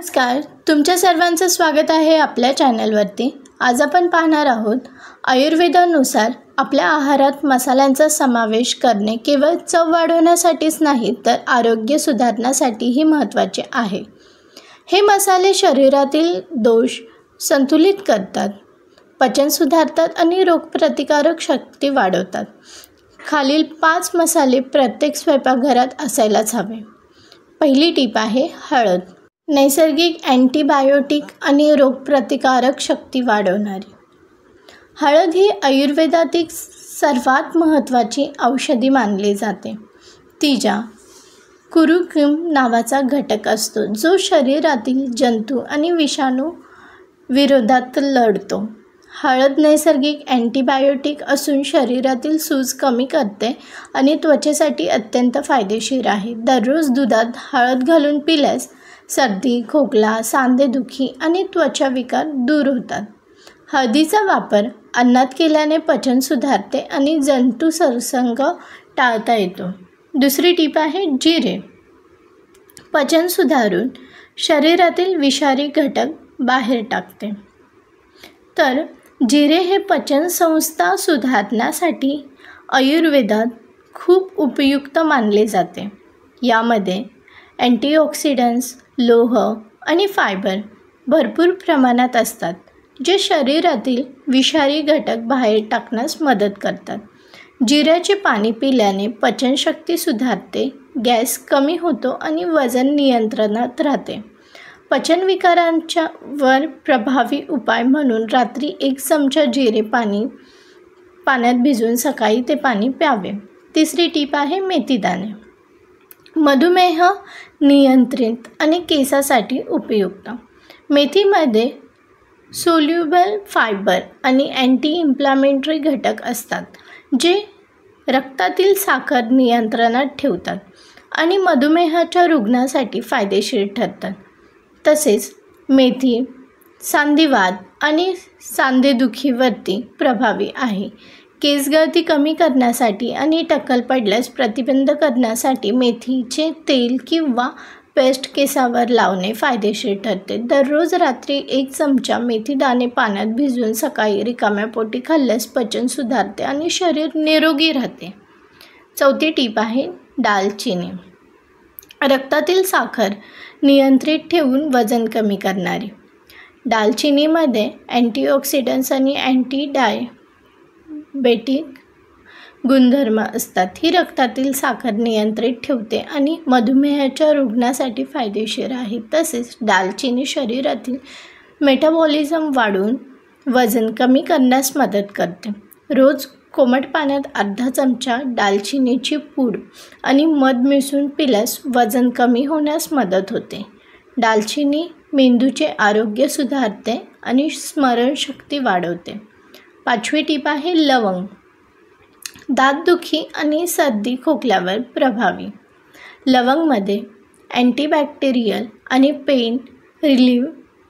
नमस्कार, तुमच्या सर्वांचं स्वागत आहे आपल्या चॅनलवरती। आज आपण पाहणार आहोत आयुर्वेदानुसार आपल्या आहारात मसाल्यांचा समावेश करणे केवळ चव वाढवण्यासाठीच नाही तर आरोग्य सुधारण्यासाठीही महत्त्वाचे आहे। हे मसाले शरीरातील दोष संतुलित करतात, पचन सुधारतात आणि रोगप्रतिकारक शक्ती वाढवतात। खालील 5 मसाले प्रत्येक स्वयंपाकघरात असायलाच हवे। पहिली टीप आहे हळद। नैसर्गिक अँटीबायोटिक आणि रोगप्रतिकारक शक्ती वाढवणारी। हळद ही आयुर्वेदातील सर्वात महत्त्वाची औषधी मानली जाते। तिच्या कुरुक्युम नावाचा घटक असतो जो शरीरातील जंतू आणि विषाणू विरोधात लढतो। हळद नैसर्गिक अँटीबायोटिक असून शरीरातील सूज कमी करते आणि त्वचेसाठी अत्यंत फायदेशीर आहे। दररोज दुधात हळद घालून पिल्यास सर्दी, खोकला, सांधेदुखी आणि त्वचा विकार दूर होतात। हळदीचा वापर अन्नात केल्याने पचन सुधारते आणि जंतू संसर्ग टाळता येतो। दुसरी टीप आहे जिरे। पचन सुधारून शरीरातील विषारी घटक बाहेर टाकते। तर जिरे हे पचन संस्था सुधारण्यासाठी आयुर्वेदात खूप उपयुक्त मानले जाते। यामध्ये अँटीऑक्सिडंट्स, लोह आणि फायबर भरपूर प्रमाणात असतात जे शरीरातील विषारी घटक बाहेर टाकण्यास मदत करतात। जिऱ्याचे पाणी पिल्याने पचनशक्ती सुधारते, गॅस कमी होतो आणि वजन नियंत्रणात राहते। पचनविकारांच्या वर प्रभावी उपाय म्हणून रात्री 1 चमचा जिरे पाण्यात भिजवून सकाळी ते पाणी प्यावे। तिसरी टीप आहे मेथीदाणे। मधुमेह नियंत्रित आणि केसासाठी उपयुक्त। मेथीमध्ये सोल्युबल फायबर आणि अँटी इन्फ्लामेटरी घटक असतात जे रक्तातील साखर नियंत्रणात ठेवतात आणि मधुमेहाच्या रुग्णासाठी फायदेशीर ठरतात। तसेच मेथी सांधिवात आणि सांधेदुखीवरती प्रभावी आहे। केसगळती कमी करण्यासाठी आणि टक्कल पडल्यास प्रतिबंध करण्यासाठी मेथीचे तेल किंवा पेस्ट केसावर लावणे फायदेशीर ठरते। दररोज रात्री 1 चमचा मेथीदाणे पाण्यात भिजवून सकाळी रिकाम्या पोटी खाल्ल्यास पचन सुधारते आणि शरीर निरोगी राहते। चौथी टीप आहे दालचिनी। रक्तातील साखर नियंत्रित ठेवून वजन कमी करणारी। दालचिनीमध्ये अँटीऑक्सिडंट्स आणि अँटी-डायबेटिक गुणधर्म असतात। ही रक्तातील साखर नियंत्रित ठेवते आणि मधुमेहाच्या रुग्णासाठी फायदेशीर आहे। तसेच दालचिनी शरीरातील मेटाबॉलिझम वाढवून वजन कमी करण्यास मदत करते। रोज कोमट पाण्यात अर्धा चमचा दालचिनीची पूड आणि मध मिसळून पिल्यास वजन कमी होण्यास मदत होते। दालचिनी मेंदूचे आरोग्य सुधारते आणि स्मरणशक्ती वाढवते। 5वी टीप आहे लवंग। दातदुखी आणि सर्दी खोकल्यावर प्रभावी। लवंगमध्ये अँटीबॅक्टेरियल आणि पेन रिलीव्ह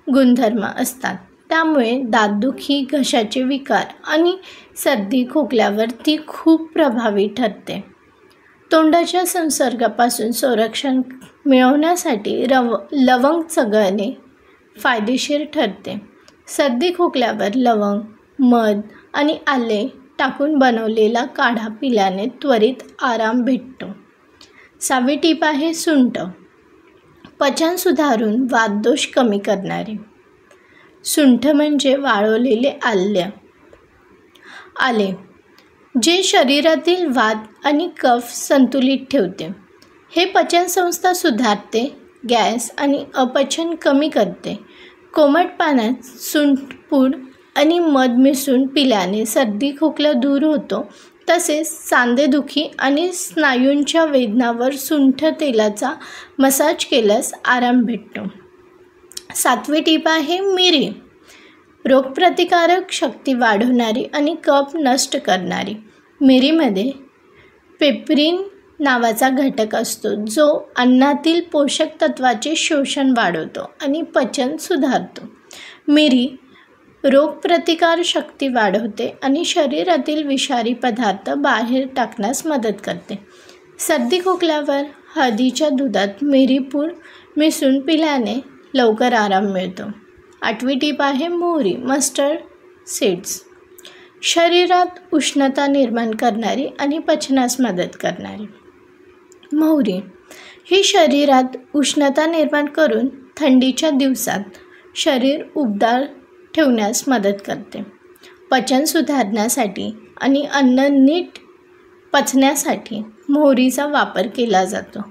गुणधर्म असतात, त्यामुळे दातदुखी, घशाचे विकार आणि सर्दी खोकल्यावर ती खूप प्रभावी ठरते। तोंडाच्या संसर्गापासून संरक्षण मिळवण्यासाठी लवंग चघळणे फायदेशीर ठरते। सर्दी खोकल्यावर लवंग, मध आणि आले टाकून बनवलेला काढा पिल्याने त्वरित आराम भेटतो। 6वी टीप आहे सुंठ। पचन सुधारून वातदोष कमी करणारी। सुंठ म्हणजे वाळवलेले आले जे शरीरातील वात आणि कफ संतुलित ठेवते। हे पचनसंस्था सुधारते, गॅस आणि अपचन कमी करते। कोमट पाण्यात सुंठपूड आणि मध मिसळून पिल्याने सर्दी खोकला दूर होतो। तसेच सांधेदुखी आणि स्नायूंच्या वेदनावर सुंठ तेलाचा मसाज केल्यास आराम भेटतो। 7वी टीप आहे मिरी। रोगप्रतिकारक शक्ती वाढवणारी आणि कफ नष्ट करणारी। मिरीमध्ये पेप्रिन नावाचा घटक असतो जो अन्नातील पोषक तत्वाचे शोषण वाढवतो आणि पचन सुधारतो। मिरी रोगप्रतिकार शक्ती वाढवते आणि शरीरातील विषारी पदार्थ बाहेर टाकण्यास मदत करते। सर्दी खोकल्यावर हळदीच्या दुधात मिरीपूड मिसळून पिल्याने लवकर आराम मिळतो. 8वी टीप आहे मोहरी, मस्टर्ड सीड्स. शरीरात उष्णता निर्माण करणारी आणि पचनास मदत करणारी. मोहरी ही शरीरात उष्णता निर्माण करून थंडीच्या दिवसात शरीर उबदार ठेवण्यास मदत करते. पचन सुधारण्यासाठी आणि अन्न नीट पचण्यासाठी मोहरीचा वापर केला जातो.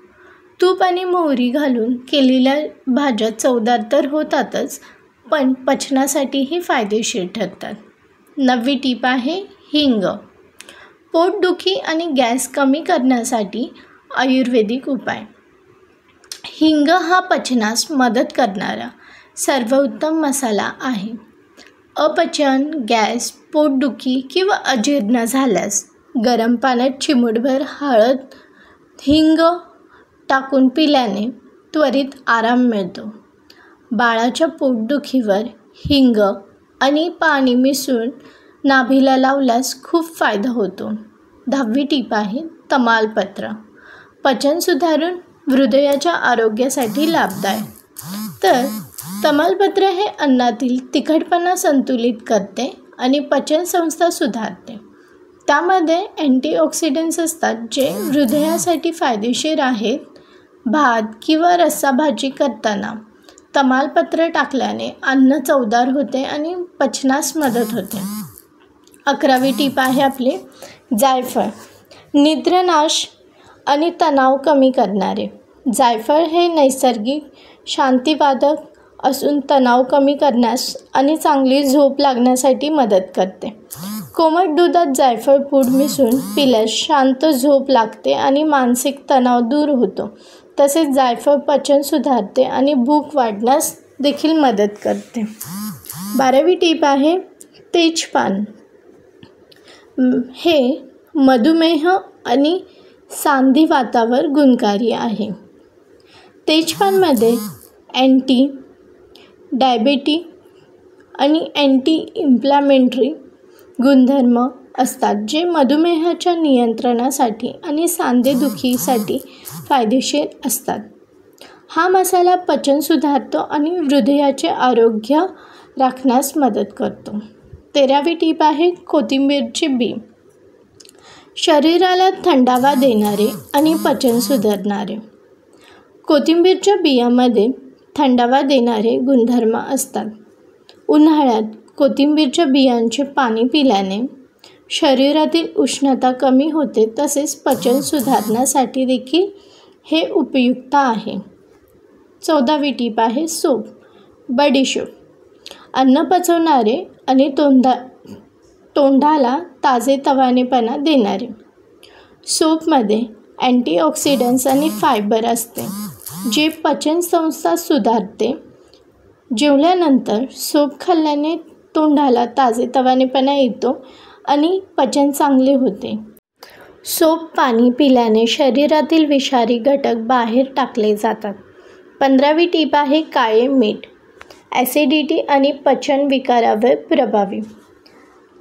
तूप आणि मोहरी घालून केलेल्या भाज्या चवदार तर होतातच, पण पचनासाठीही फायदेशीर ठरतात. 9वी टीप आहे हिंग. पोटदुखी आणि गॅस कमी करण्यासाठी आयुर्वेदिक उपाय. हिंग हा पचनास मदत करणारा सर्वोत्तम मसाला आहे. अपचन, गॅस, पोटदुखी किंवा अजीर्ण झाल्यास गरम पाण्यात चिमूटभर हळद, हिंग टाकून पिल्याने त्वरित आराम मिळतो. बाळाच्या पोटदुखीवर हिंग आणि पाणी मिसळून नाभीला लावल्यास खूप फायदा होतो. 10वी टीप आहे तमालपत्र. पचन सुधारून हृदयाच्या आरोग्यासाठी लाभदायक. तर तमालपत्र हे अन्नातील तिखटपणा संतुलित करते आणि पचनसंस्था सुधारते. त्यामध्ये अँटीऑक्सिडंट्स असतात जे हृदयासाठी फायदेशीर आहेत. भात किंवा रस्साभाजी करताना तमालपत्र टाकल्याने अन्न चवदार होते आणि पचनास मदत होते. 11वी टीप आहे आपली जायफळ. निद्रानाश आणि तणाव कमी करणारे. जायफळ हे नैसर्गिक शांतिवादक असून तणाव कमी करण्यास आणि चांगली झोप लागण्यासाठी मदत करते. कोमट दुधात जायफळ पूड मिसळून पिल्यास शांत झोप लागते आणि मानसिक तणाव दूर होतो. तसेच जायफळ पचन सुधारते आणि भूक वाढण्यास देखील मदत करते. 12वी टीप आहे तेजपान. हे मधुमेह आणि सांधिवातावर गुणकारी आहे. तेजपानमध्ये अँटी डायबेटिक आणि अँटी इन्फ्लॅमेटरी गुणधर्म असतात जे मधुमेहाच्या नियंत्रणासाठी आणि सांधेदुखीसाठी फायदेशीर असतात. हा मसाला पचन सुधारतो आणि हृदयाचे आरोग्य राखण्यास मदत करतो. 13वी टीप आहे कोथिंबीरचे बी. शरीराला थंडावा देणारे आणि पचन सुधारणारे. कोथिंबीरच्या बियांमध्ये थंडावा देणारे गुणधर्म असतात. उन्हाळ्यात कोथिंबीरच्या बियांचे पाणी पिल्याने शरीरातील उष्णता कमी होते. तसेच पचन सुधारण्यासाठी देखील हे उपयुक्त आहे. 14वी टीप आहे सूप, बडीशोप. अन्न पचवणारे आणि तोंडाला ताजेतवानेपणा देणारे. सूपमध्ये अँटीऑक्सिडंट्स आणि फायबर असते जे पचनसंस्था सुधारते. जेवल्यानंतर सूप खाल्ल्याने तोंडाला ताजेतवानेपणा येतो आणि पचन चांगले होते. सूप पाणी पिल्याने शरीरातील विषारी घटक बाहेर टाकले जातात. 15वी टीप आहे काळे मीठ. ॲसिडिटी आणि पचन विकारावर प्रभावी.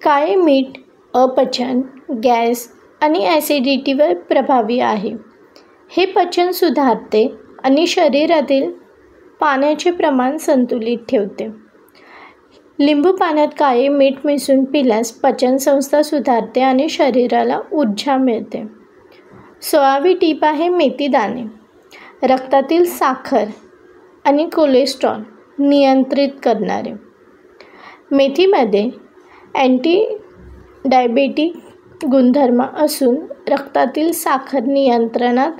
काळे मीठ अपचन, गॅस आणि ॲसिडिटीवर प्रभावी आहे. हे पचन सुधारते आणि शरीरातील पाण्याचे प्रमाण संतुलित ठेवते. लिंबू पाण्यात काळे मीठ मिसळून पिल्यास पचनसंस्था सुधारते आणि शरीराला ऊर्जा मिळते. 16वी टीप आहे मेथी दाणे. रक्तातील साखर आणि कोलेस्ट्रॉल नियंत्रित करणारे. मेथीमध्ये अँटी डायबेटिक गुणधर्म असून रक्तातील साखर नियंत्रणात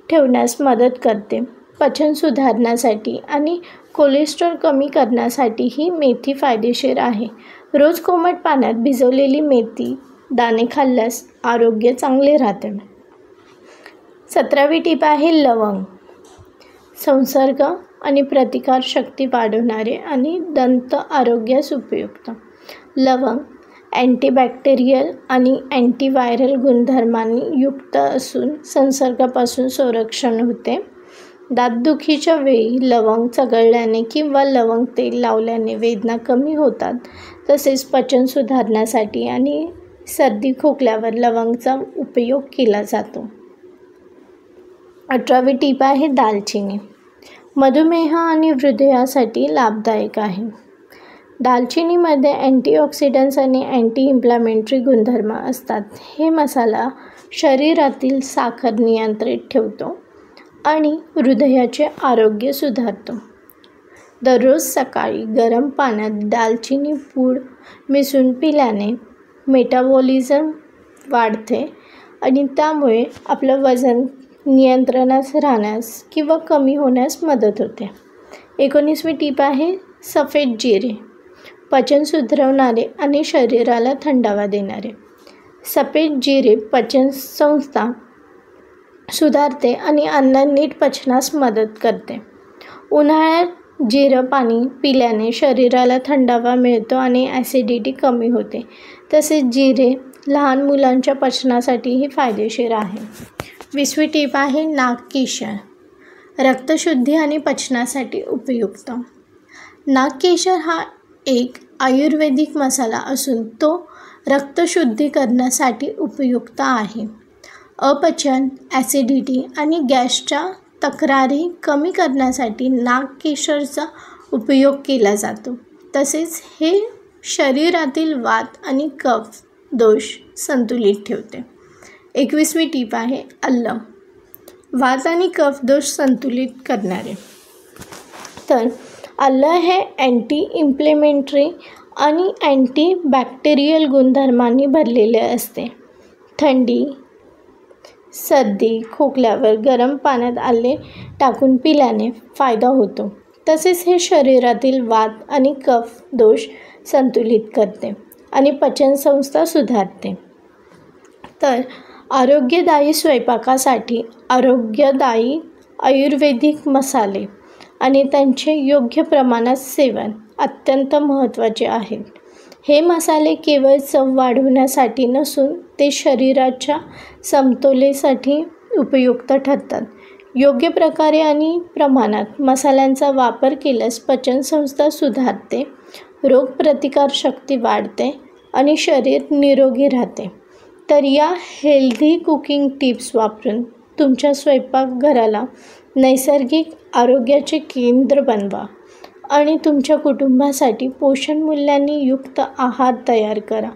ठेवण्यास मदत करते. पचन सुधारण्यासाठी आणि कोलेस्ट्रॉल कमी करण्यासाठी ही मेथी फायदेशीर आहे. रोज कोमट पाण्यात भिजवलेली मेथी दाणे खाल्ल्यास आरोग्य चांगले राहते. 17वी टीप आहे लवंग. संसर्ग आणि प्रतिकारशक्ती वाढवणारे आणि दंत आरोग्यास उपयुक्त. लवंग अँटीबॅक्टेरियल आणि अँटीव्हायरल गुणधर्मांनी युक्त असून संसर्गापासून संरक्षण होते. दातदुखीच्या वेळी लवंग चघळल्याने किंवा लवंग तेल लावल्याने वेदना कमी होतात. तसेच पचन सुधारण्यासाठी आणि सर्दी खोकल्यावर लवंगचा उपयोग केला जातो. 18वी टीप आहे दालचिनी. मधुमेह आणि हृदयासाठी लाभदायक आहे. दालचिनीमध्ये अँटीऑक्सिडंट्स आणि अँटी इन्फ्लॅमेटरी गुणधर्म असतात. हे मसाला शरीरातील साखर नियंत्रित ठेवतो आणि हृदयाचे आरोग्य सुधारतो. दररोज सकाळी गरम पाण्यात दालचिनी पूड मिसळून पिल्याने मेटाबॉलिझम वाढते आणि त्यामुळे आपलं वजन नियंत्रणात राहण्यास किंवा कमी होण्यास मदत होते. 19वी टीप आहे सफेद जिरे. पचन सुधारणारे आणि शरीराला थंडावा देणारे. सफेद जिरे पचनसंस्था सुधारते आणि अन्न नीट पचनास मदत करते. उन्हाळ्यात जिरं पाणी पिल्याने शरीराला थंडावा मिळतो आणि ॲसिडिटी कमी होते. तसेच जिरे लहान मुलांच्या पचनासाठीही फायदेशीर आहे. 20वी टीप आहे नागकेशर. रक्तशुद्धी आणि पचनासाठी उपयुक्त. नागकेशर हा एक आयुर्वेदिक मसाला असून तो रक्तशुद्धी करण्यासाठी उपयुक्त आहे. अपचन, ॲसिडिटी आणि गॅसच्या तक्रारी कमी करण्यासाठी नागकेशरचा उपयोग केला जातो. तसेच हे शरीरातील वात आणि कफ दोष संतुलित ठेवते. 21वी टीप आहे आलं. वात आणि कफ दोष संतुलित करणारे. तर आलं हे अँटी इन्फ्लेमेटरी आणि अँटीबॅक्टेरियल गुणधर्मांनी भरलेले असते. थंडी, सर्दी, खोकल्यावर गरम पाण्यात आले टाकून पिल्याने फायदा होतो. तसेच हे शरीरातील वात आणि कफ दोष संतुलित करते आणि पचनसंस्था सुधारते. तर आरोग्यदायी स्वयंपाकासाठी आरोग्यदायी आयुर्वेदिक मसाले आणि त्यांचे योग्य प्रमाणात सेवन अत्यंत महत्त्वाचे आहे. हे मसाले केवळ चव वाढवण्यासाठी नसून ते शरीराच्या समतोलासाठी उपयुक्त ठरतात. योग्य प्रकारे आणि प्रमाणात मसाल्यांचा वापर केल्यास पचनसंस्था सुधारते, रोगप्रतिकारशक्ती वाढते आणि शरीर निरोगी राहते. तर या हेल्दी कुकिंग टिप्स वापरून तुमच्या स्वयंपाकघराला नैसर्गिक आरोग्याचे केंद्र बनवा आणि तुमच्या कुटुंबासाठी पोषण मूल्यांनी युक्त आहार तयार करा.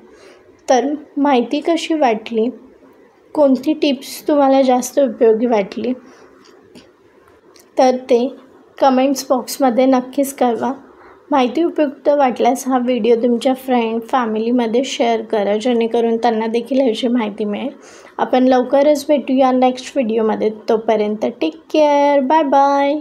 तर माहिती कशी वाटली? कोणती टिप्स तुम्हाला जास्त उपयोगी वाटली? तर ते कमेंट्स बॉक्समध्ये नक्कीच कळवा. माहिती उपयुक्त वाटल्यास हा व्हिडिओ तुमच्या फ्रेंड, फॅमिलीमध्ये शेअर करा, जेणेकरून त्यांना देखील ह्याची माहिती मिळेल. आपण लवकरच भेटूया नेक्स्ट व्हिडिओमध्ये. तोपर्यंत टेक केअर. Bye bye.